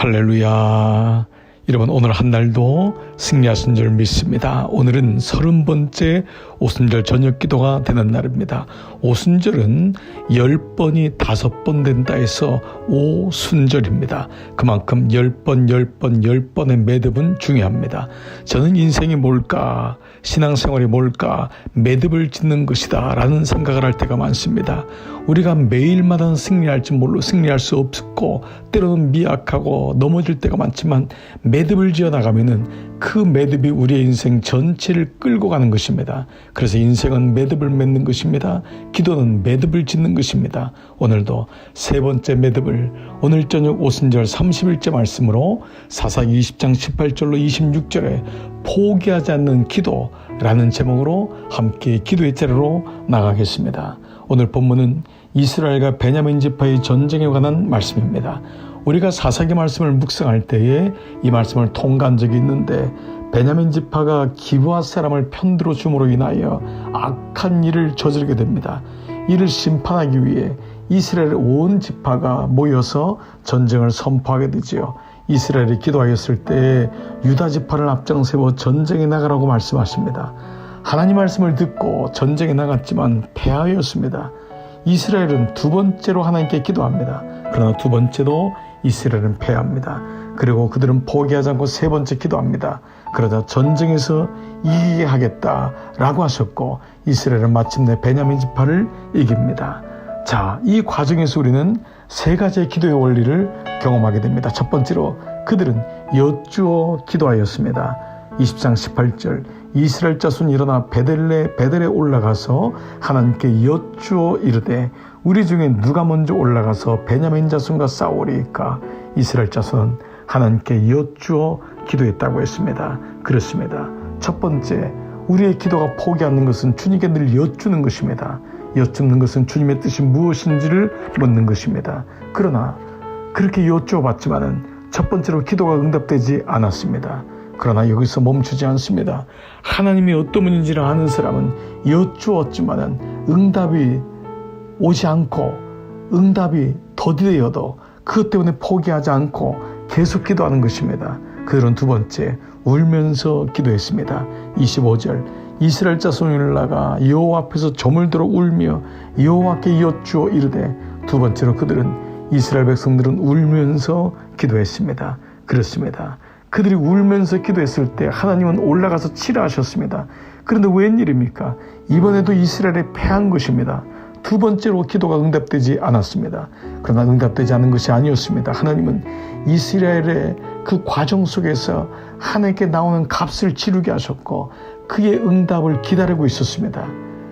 할렐루야. 여러분, 오늘 한 날도 승리하신 줄 믿습니다. 오늘은 30번째 오순절 저녁 기도가 되는 날입니다. 오순절은 10번이 5번 된다 해서 오순절입니다. 그만큼 10번의 매듭은 중요합니다. 저는 인생이 뭘까, 신앙생활이 뭘까, 매듭을 짓는 것이다 라는 생각을 할 때가 많습니다. 우리가 매일마다 승리할 수 없고 때로는 미약하고 넘어질 때가 많지만 매듭을 지어 나가면은 그 매듭이 우리의 인생 전체를 끌고 가는 것입니다. 그래서 인생은 매듭을 맺는 것입니다. 기도는 매듭을 짓는 것입니다. 오늘도 세 번째 매듭을 오늘 저녁 오순절 30일째 말씀으로 사사기 20장 18절로 26절에 포기하지 않는 기도라는 제목으로 함께 기도의 자리로 나가겠습니다. 오늘 본문은 이스라엘과 베냐민 지파의 전쟁에 관한 말씀입니다. 우리가 사사기 말씀을 묵상할 때에 이 말씀을 통과한 적이 있는데, 베냐민 지파가 기브아 사람을 편들어 줌으로 인하여 악한 일을 저지르게 됩니다. 이를 심판하기 위해 이스라엘의 온 지파가 모여서 전쟁을 선포하게 되지요. 이스라엘이 기도하였을 때에 유다 지파를 앞장세워 전쟁에 나가라고 말씀하십니다. 하나님 말씀을 듣고 전쟁에 나갔지만 패하였습니다. 이스라엘은 두 번째로 하나님께 기도합니다. 그러나 두 번째도 이스라엘은 패합니다. 그리고 그들은 포기하지 않고 세 번째 기도합니다. 그러자 전쟁에서 이기게 하겠다라고 하셨고 이스라엘은 마침내 베냐민 지파를 이깁니다. 자, 이 과정에서 우리는 세 가지의 기도의 원리를 경험하게 됩니다. 첫 번째로 그들은 여쭈어 기도하였습니다. 20장 18절, 이스라엘 자손이 일어나 베델에 올라가서 하나님께 여쭈어 이르되 우리 중에 누가 먼저 올라가서 베냐민 자손과 싸우리까? 이스라엘 자손은 하나님께 여쭈어 기도했다고 했습니다. 그렇습니다. 첫 번째, 우리의 기도가 포기하는 것은 주님께 늘 여쭈는 것입니다. 여쭙는 것은 주님의 뜻이 무엇인지를 묻는 것입니다. 그러나 그렇게 여쭈어 봤지만은 첫 번째로 기도가 응답되지 않았습니다. 그러나 여기서 멈추지 않습니다. 하나님이 어떤 분인지를 아는 사람은 여쭈었지만은 응답이 오지 않고 응답이 더디되어도 그것 때문에 포기하지 않고 계속 기도하는 것입니다. 그들은 두 번째, 울면서 기도했습니다. 25절, 이스라엘 자손이 올라가 여호와 앞에서 점을 들어 울며 여호와께 여쭈어 이르되, 두 번째로 그들은 이스라엘 백성들은 울면서 기도했습니다. 그렇습니다. 그들이 울면서 기도했을 때 하나님은 올라가서 치료하셨습니다. 그런데 웬일입니까? 이번에도 이스라엘이 패한 것입니다. 두 번째로 기도가 응답되지 않았습니다. 그러나 응답되지 않은 것이 아니었습니다. 하나님은 이스라엘의 그 과정 속에서 하나님께 나오는 값을 치르게 하셨고 그의 응답을 기다리고 있었습니다.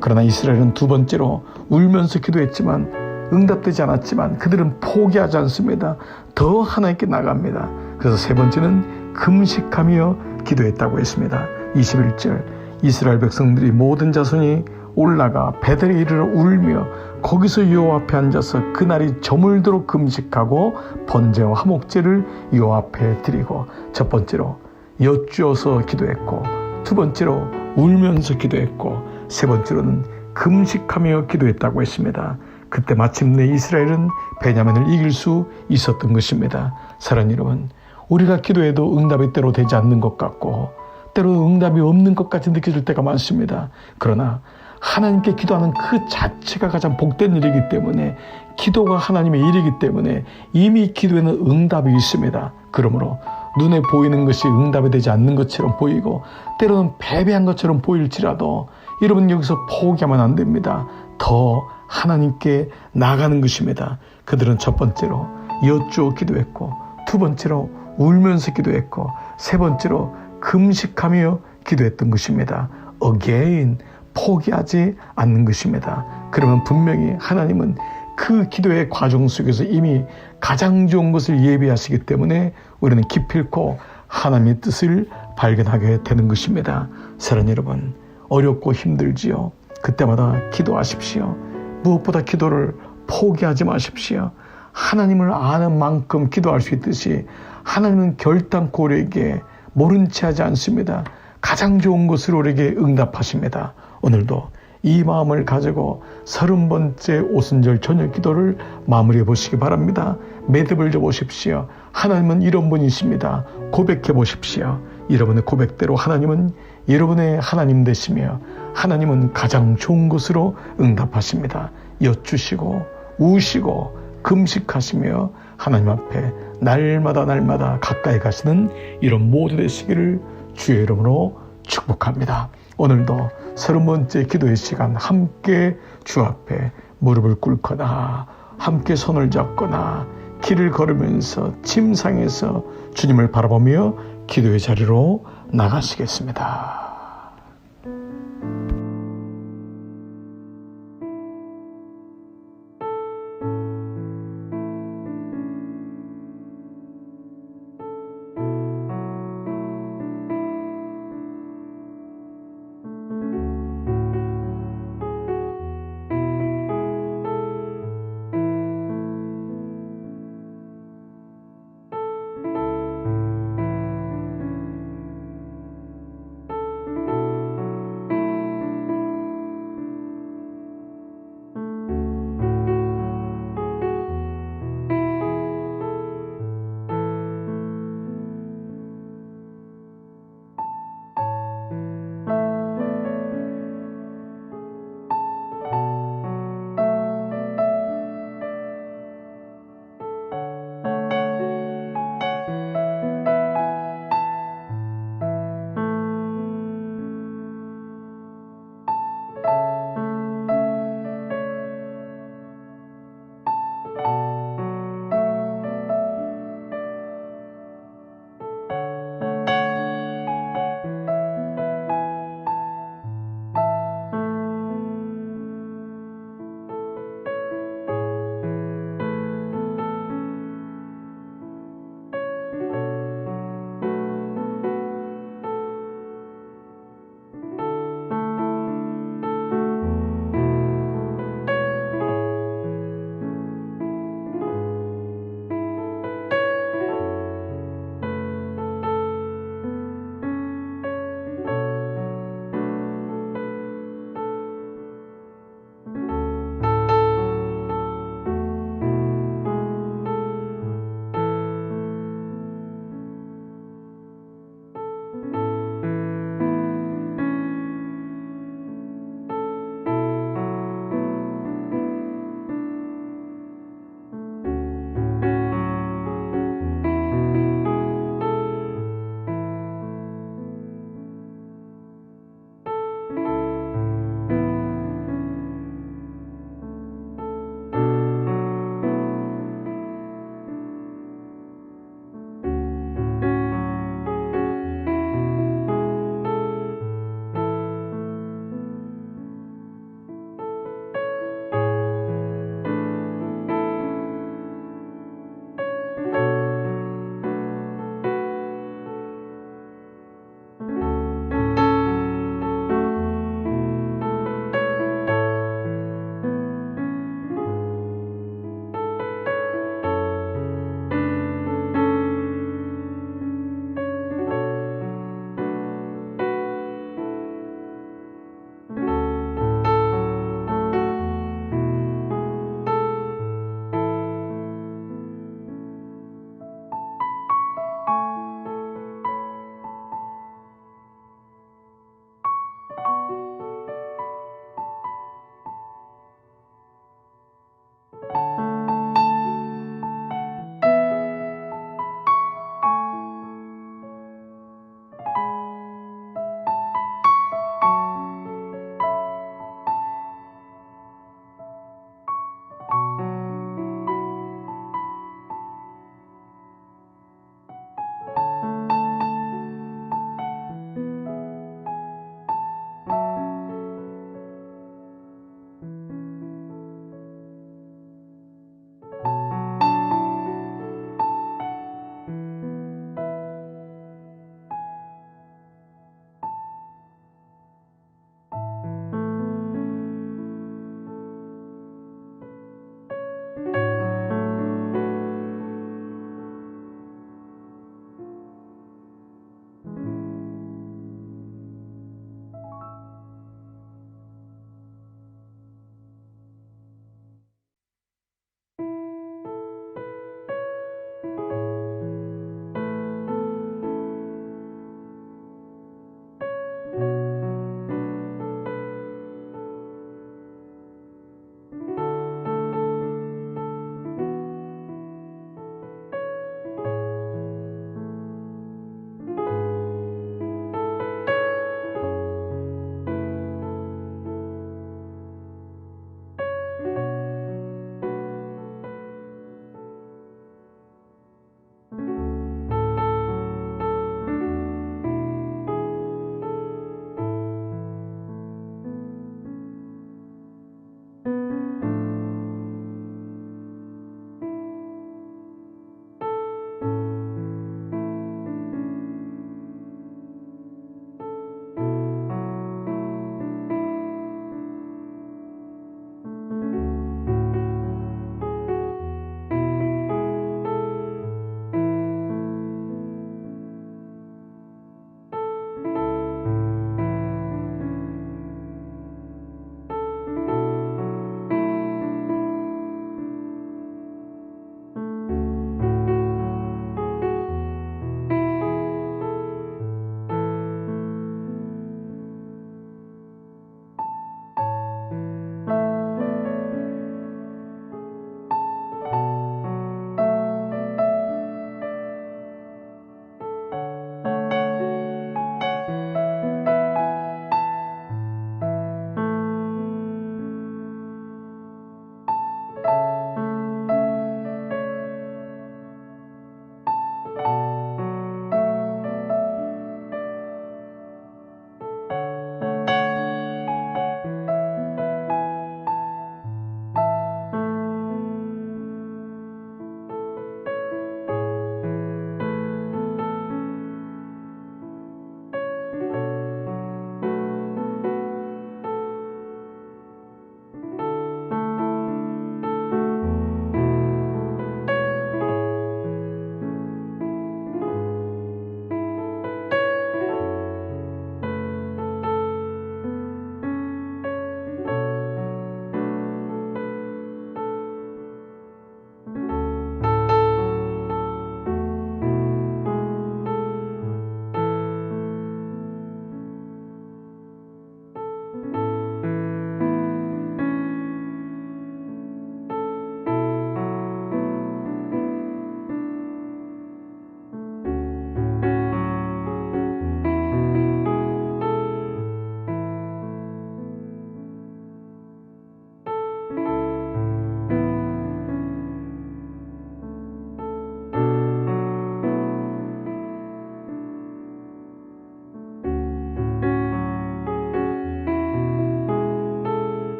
그러나 이스라엘은 두 번째로 울면서 기도했지만 응답되지 않았지만 그들은 포기하지 않습니다. 더 하나님께 나갑니다. 그래서 세 번째는 금식하며 기도했다고 했습니다. 21절, 이스라엘 백성들이 모든 자손이 올라가 베델에 이르러 울며 거기서 여호와 앞에 앉아서 그날이 저물도록 금식하고 번제와 화목제를 여호와 앞에 드리고, 첫 번째로 여쭈어서 기도했고 두 번째로 울면서 기도했고 세 번째로는 금식하며 기도했다고 했습니다. 그때 마침내 이스라엘은 베냐민을 이길 수 있었던 것입니다. 사랑하는 여러분, 우리가 기도해도 응답이 때로 되지 않는 것 같고 때로 응답이 없는 것 같이 느껴질 때가 많습니다. 그러나 하나님께 기도하는 그 자체가 가장 복된 일이기 때문에, 기도가 하나님의 일이기 때문에 이미 기도에는 응답이 있습니다. 그러므로 눈에 보이는 것이 응답이 되지 않는 것처럼 보이고 때로는 패배한 것처럼 보일지라도 여러분 여기서 포기하면 안 됩니다. 더 하나님께 나가는 것입니다. 그들은 첫 번째로 여쭈어 기도했고 두 번째로 울면서 기도했고 세 번째로 금식하며 기도했던 것입니다. Again, 포기하지 않는 것입니다. 그러면 분명히 하나님은 그 기도의 과정 속에서 이미 가장 좋은 것을 예비하시기 때문에 우리는 기필코 하나님의 뜻을 발견하게 되는 것입니다. 사랑하는 여러분, 어렵고 힘들지요. 그때마다 기도하십시오. 무엇보다 기도를 포기하지 마십시오. 하나님을 아는 만큼 기도할 수 있듯이 하나님은 결단코 우리에게 모른 채 하지 않습니다. 가장 좋은 것을 우리에게 응답하십니다. 오늘도 이 마음을 가지고 30번째 오순절 저녁 기도를 마무리해 보시기 바랍니다. 매듭을 져보십시오. 하나님은 이런 분이십니다. 고백해 보십시오. 여러분의 고백대로 하나님은 여러분의 하나님 되시며 하나님은 가장 좋은 것으로 응답하십니다. 여쭈시고 우시고 금식하시며 하나님 앞에 날마다 가까이 가시는 이런 모두 되시기를 주의 이름으로 축복합니다. 오늘도 30번째 기도의 시간 함께 주 앞에 무릎을 꿇거나 함께 손을 잡거나 길을 걸으면서 침상에서 주님을 바라보며 기도의 자리로 나가시겠습니다.